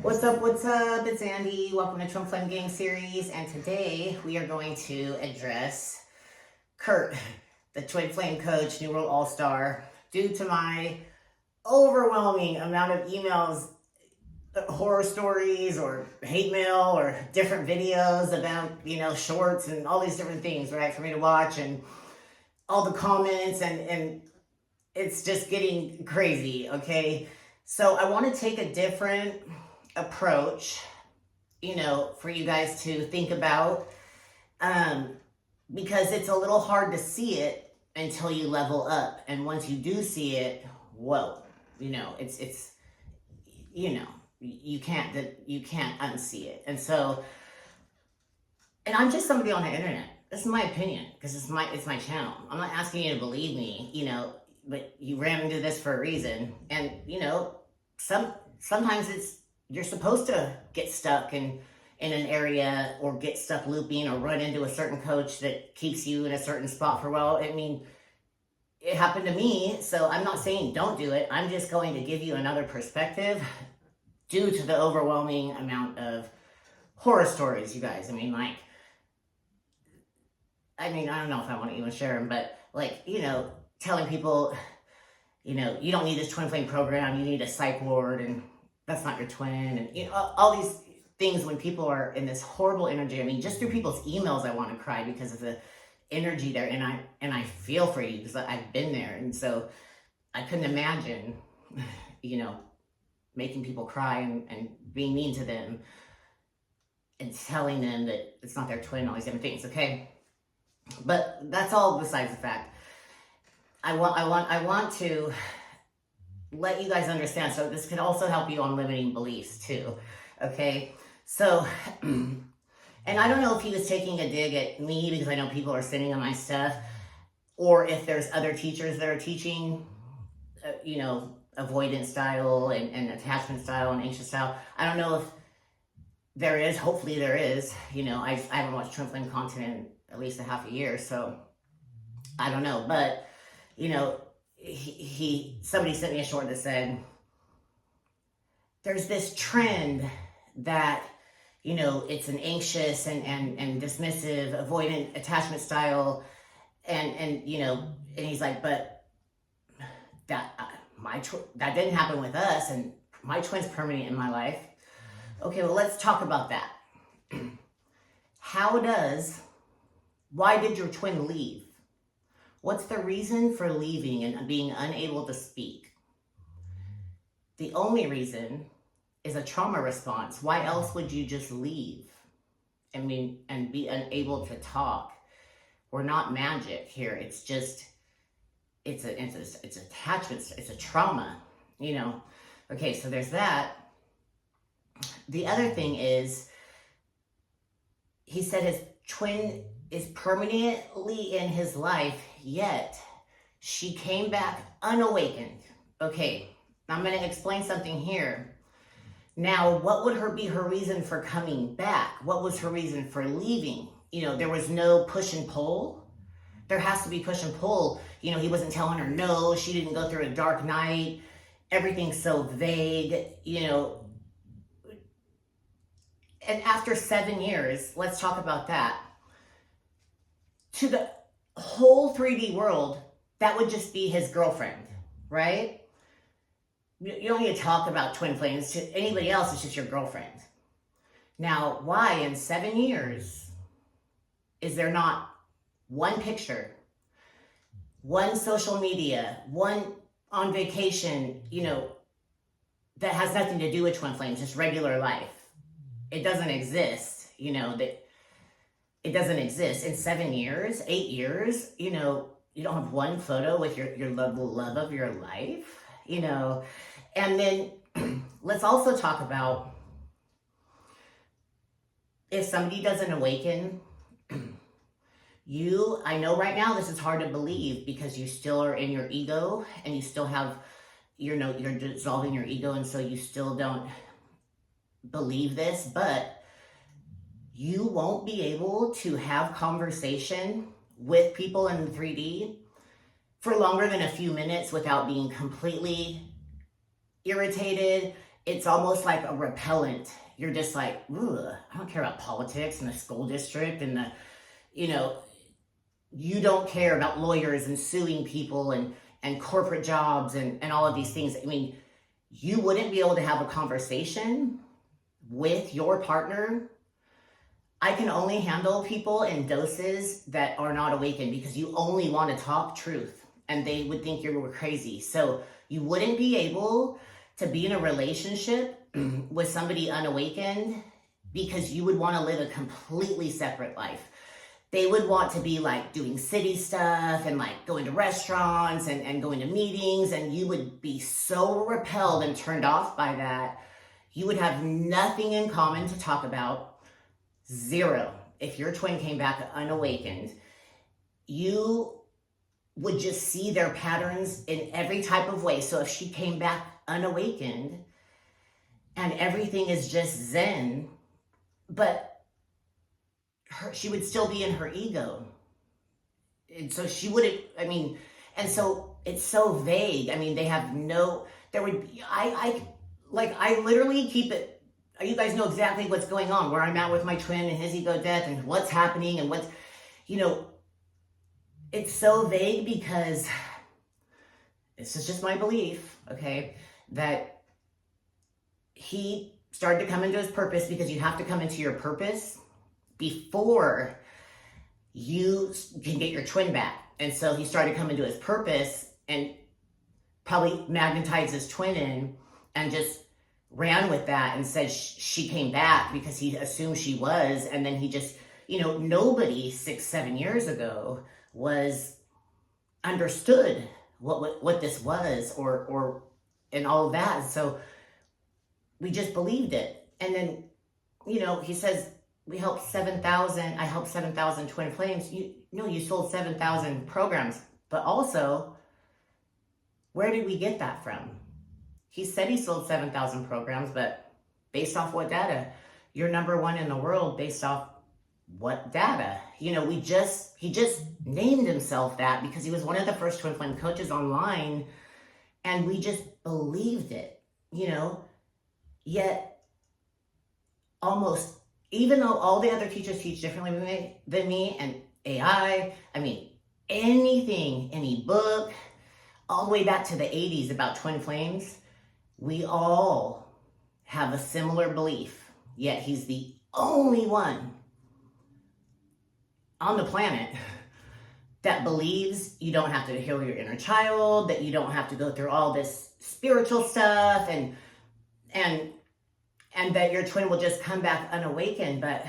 What's up? What's up? It's Andy. Welcome to Twin Flame Game Series. And today we are going to address Kurt, the Twin Flame coach, New World All-Star. Due to my overwhelming amount of emails, horror stories or hate mail or different videos about, shorts and all these different things, right, for me to watch, and all the comments, and it's just getting crazy, okay? So I want to take a different approach, for you guys to think about, because it's a little hard to see it until you level up. And once you do see it, whoa, it's you can't unsee it. And so, and I'm just somebody on the internet. This is my opinion, because it's my channel. I'm not asking you to believe me, but you ran into this for a reason. And sometimes you're supposed to get stuck in an area, or get stuck looping, or run into a certain coach that keeps you in a certain spot for a while. I mean, it happened to me, so I'm not saying don't do it. I'm just going to give you another perspective due to the overwhelming amount of horror stories, you guys. I don't know if I want to even share them, but telling people, you don't need this twin flame program, you need a psych ward, and that's not your twin, and all these things when people are in this horrible energy. I mean, just through people's emails, I want to cry because of the energy there, and I feel for you because I've been there, and so I couldn't imagine, making people cry and being mean to them and telling them that it's not their twin, all these different things, okay? But that's all besides the fact. I want to let you guys understand, so this could also help you on limiting beliefs too, okay? So, and I don't know if he was taking a dig at me, because I know people are sending on my stuff, or if there's other teachers that are teaching, avoidance style and attachment style and anxious style. I don't know if there is. Hopefully there is. I haven't watched twin flame content in at least a half a year, so I don't know. But somebody sent me a short that said there's this trend that it's an anxious and dismissive, avoidant attachment style, and he's like, but that that didn't happen with us, and my twin's permanent in my life. Okay, well, let's talk about that. Why did your twin leave? What's the reason for leaving and being unable to speak? The only reason is a trauma response. Why else would you just leave? And be unable to talk? We're not magic here. It's just, it's attachment, it's a trauma, Okay, so there's that. The other thing is, he said his twin is permanently in his life, yet she came back unawakened. Okay, I'm going to explain something here. Now, what would be her reason for coming back? What was her reason for leaving? There was no push and pull. There has to be push and pull. He wasn't telling her no. She didn't go through a dark night. Everything's so vague, And after 7 years, let's talk about that. To the whole 3D world, that would just be his girlfriend, right? You don't need to talk about twin flames. To anybody else, it's just your girlfriend. Now, why in 7 years is there not one picture, one social media, one on vacation, that has nothing to do with twin flames, just regular life? It doesn't exist, it doesn't exist. In 7 years, 8 years, you don't have one photo with your love of your life, And then let's also talk about, if somebody doesn't awaken, I know right now this is hard to believe because you still are in your ego, and you still have, you're dissolving your ego, and so you still don't believe this, but you won't be able to have conversation with people in 3D for longer than a few minutes without being completely irritated it's almost like a repellent. You're just like, ugh, I don't care about politics and the school district and the, you know, you don't care about lawyers and suing people and corporate jobs and all of these things. I mean, you wouldn't be able to have a conversation with your partner. I can only handle people in doses that are not awakened because you only want to talk truth and they would think you were crazy. So you wouldn't be able to be in a relationship with somebody unawakened because you would want to live a completely separate life. They would want to be like doing city stuff and like going to restaurants and going to meetings, and you would be so repelled and turned off by that. You would have nothing in common to talk about. Zero. If your twin came back unawakened, you would just see their patterns in every type of way. So if she came back unawakened and everything is just Zen, but she would still be in her ego. And so she wouldn't, I mean, and so it's so vague. I mean, they have no, there would be, I literally keep it, you guys know exactly what's going on, where I'm at with my twin and his ego death and what's happening and what's, you know, it's so vague because this is just my belief, okay, that he started to come into his purpose because you have to come into your purpose before you can get your twin back. And so he started coming to his purpose and probably magnetized his twin in and just ran with that and said she came back because he assumed she was. And then he just, you know, nobody 6-7 years ago was understood what this was or and all of that. So we just believed it. And then, you know, he says, I helped 7,000 twin flames. You sold 7,000 programs, but also, where did we get that from? He said he sold 7,000 programs, but based off what data? You're number one in the world based off what data? You know, he just named himself that because he was one of the first twin flame coaches online, and we just believed it, you know, yet almost, even though all the other teachers teach differently than me and AI, I mean, anything, any book, all the way back to the 80s about twin flames, we all have a similar belief, yet he's the only one on the planet that believes you don't have to heal your inner child, that you don't have to go through all this spiritual stuff and that your twin will just come back unawakened. But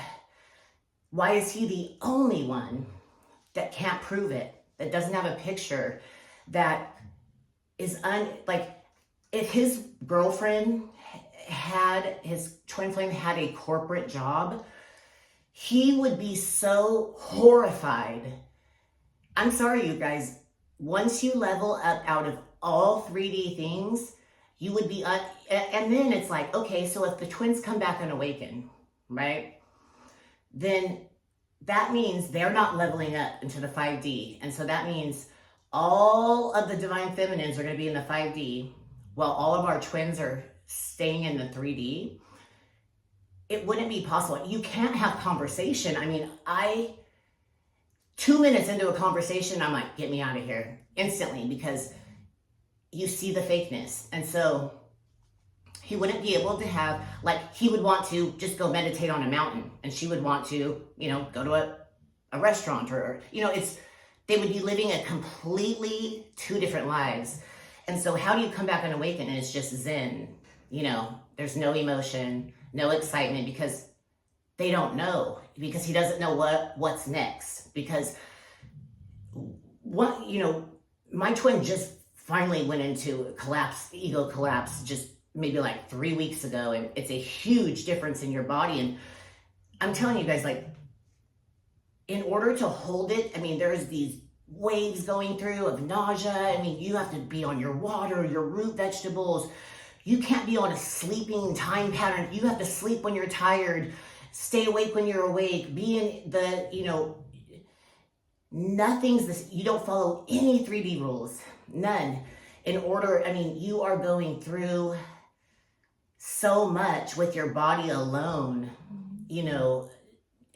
why is he the only one that can't prove it, that doesn't have a picture, that is if his girlfriend his twin flame had a corporate job, he would be so horrified. I'm sorry, you guys, once you level up out of all 3D things, you would be, and then it's like, okay, so if the twins come back unawakened, right? Then that means they're not leveling up into the 5D. And so that means all of the divine feminines are going to be in the 5D while all of our twins are staying in the 3D. It wouldn't be possible. You can't have conversation. I mean, 2 minutes into a conversation, I'm like, get me out of here instantly, because you see the fakeness. And so he wouldn't be able to have, he would want to just go meditate on a mountain, and she would want to, go to a restaurant or they would be living a completely two different lives. And so how do you come back and awaken? And it's just Zen, there's no emotion, no excitement, because they don't know, because he doesn't know what's next. Because my twin just finally went into ego collapse, just maybe 3 weeks ago. And it's a huge difference in your body. And I'm telling you guys, in order to hold it, there's these waves going through of nausea. You have to be on your water, your root vegetables. You can't be on a sleeping time pattern. You have to sleep when you're tired, stay awake when you're awake, be in the, nothing's this, you don't follow any 3D rules, none. In order, you are going through so much with your body alone, you know,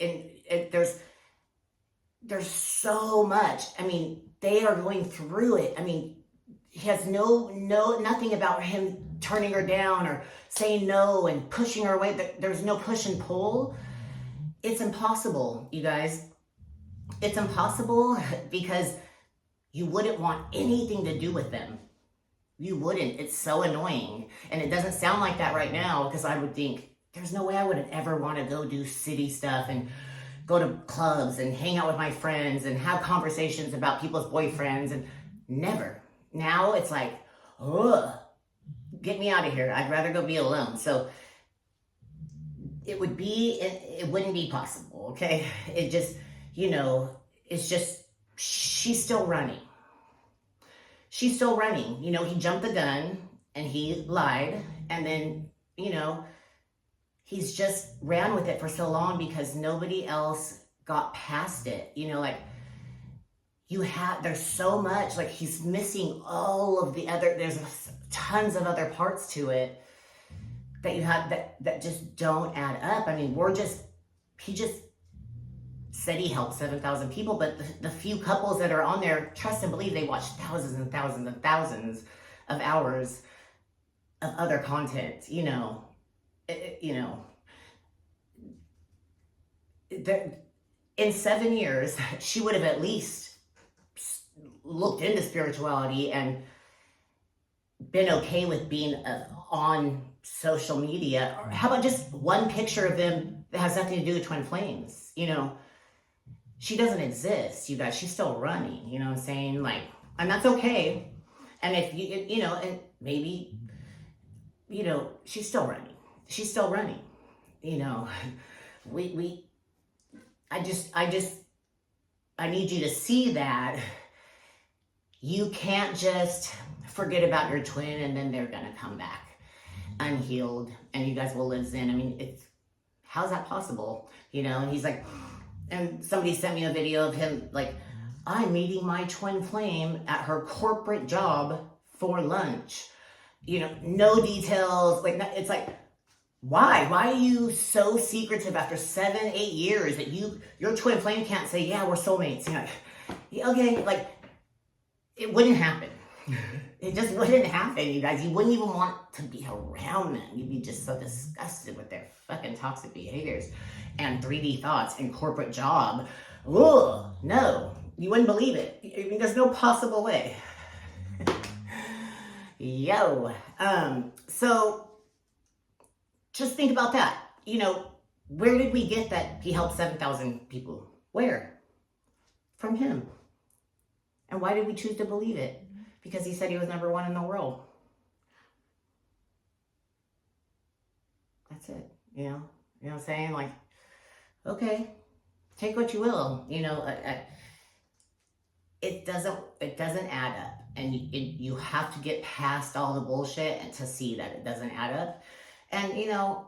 and there's so much. I mean, they are going through it. I mean, he has nothing about him turning her down or saying no and pushing her away. There's no push and pull. It's impossible, you guys. It's impossible because you wouldn't want anything to do with them. You wouldn't. It's so annoying. And it doesn't sound like that right now, because I would think, there's no way I would ever want to go do city stuff and go to clubs and hang out with my friends and have conversations about people's boyfriends, and never. Now it's like, ugh, get me out of here. I'd rather go be alone. So it wouldn't be possible, okay? It just, you know, it's just, she's still running. She's still running. You know, he jumped the gun and he lied, and then, you know, he's just ran with it for so long because nobody else got past it. You know, like, there's so much, like, he's missing all of the other, there's tons of other parts to it that you have that just don't add up. I mean, he just said he helped 7,000 people, but the few couples that are on there, trust and believe, they watch thousands and thousands and thousands of hours of other content, you know. In 7 years, she would have at least looked into spirituality and been okay with being on social media. Or how about just one picture of them that has nothing to do with twin flames? You know, she doesn't exist, you guys. She's still running, you know what I'm saying? Like, and that's okay. And if you know, and maybe, you know, she's still running. She's still running. You know, I need you to see that you can't just forget about your twin and then they're gonna come back unhealed and you guys will live Zen. I mean, how's that possible? You know, and he's like, and somebody sent me a video of him like, I'm meeting my twin flame at her corporate job for lunch. You know, no details. Like, it's like, why are you so secretive after 7-8 years that your twin flame can't say, yeah, we're soulmates? You know, okay, like, it wouldn't happen. It just wouldn't happen, you guys. You wouldn't even want to be around them. You'd be just so disgusted with their fucking toxic behaviors and 3D thoughts and corporate job. Ugh, no, you wouldn't believe it. I mean, there's no possible way. Yo, so just think about that. You know, where did we get that he helped 7,000 people? Where? From him. And why did we choose to believe it? Because he said he was number one in the world. That's it. You know what I'm saying? Like, okay, take what you will. You know, it doesn't add up. And you have to get past all the bullshit and to see that it doesn't add up. And, you know,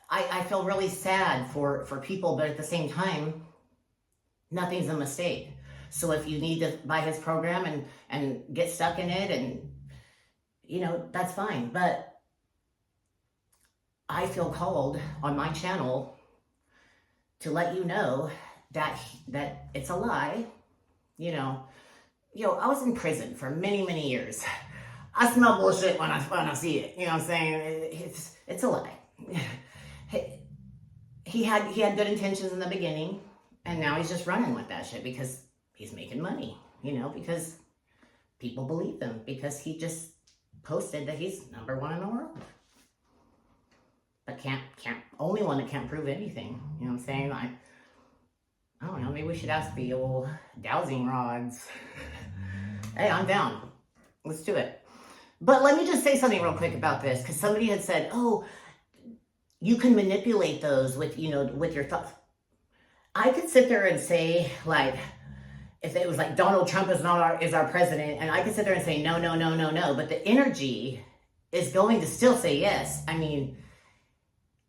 I feel really sad for people, but at the same time, nothing's a mistake. So if you need to buy his program and get stuck in it, and, you know, that's fine. But I feel called on my channel to let you know that it's a lie. You know, I was in prison for many, many years. I smell bullshit when I see it. You know what I'm saying? It's a lie. He had good intentions in the beginning, and now he's just running with that shit because he's making money. You know, because people believe him, because he just posted that he's number one in the world. But can't only one that can't prove anything. You know what I'm saying? Like, I don't know, maybe we should ask the old dowsing rods. Hey, I'm down. Let's do it. But let me just say something real quick about this, because somebody had said, oh, you can manipulate those with, you know, with your thoughts. I could sit there and say, like, if it was like Donald Trump is our president, and I could sit there and say, no, but the energy is going to still say yes. I mean,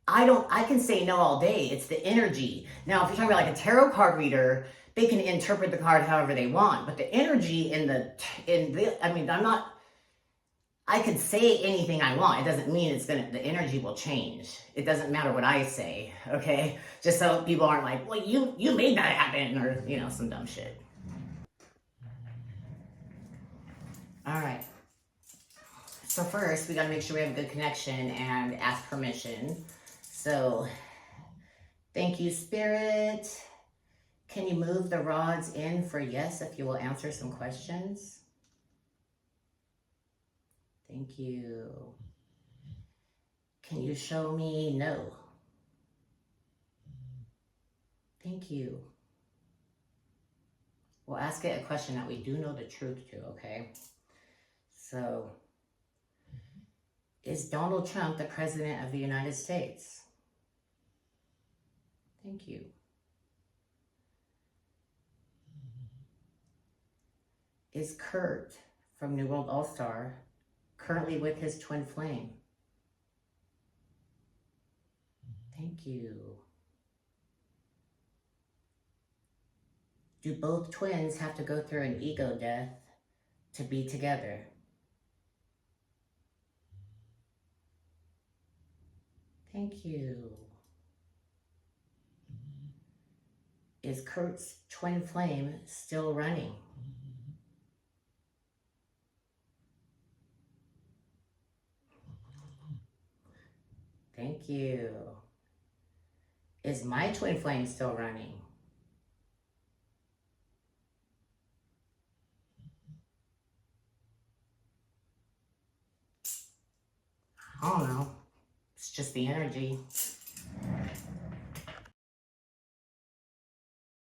I can say no all day. It's the energy. Now, if you're talking about like a tarot card reader, they can interpret the card however they want, but the energy in the, I mean, I could say anything I want. It doesn't mean the energy will change. It doesn't matter what I say, okay? Just so people aren't like, well, you made that happen, or, you know, some dumb shit. All right. So first, we got to make sure we have a good connection and ask permission. So, thank you, Spirit. Can you move the rods in for yes if you will answer some questions? Thank you. Can you show me no? Thank you. We'll ask it a question that we do know the truth to, okay? So, is Donald Trump the President of the United States? Thank you. Is Kurt from New World Allstar currently with his twin flame? Thank you. Do both twins have to go through an ego death to be together? Thank you. Is Kurt's twin flame still running? Thank you. Is my twin flame still running? I don't know. It's just the energy.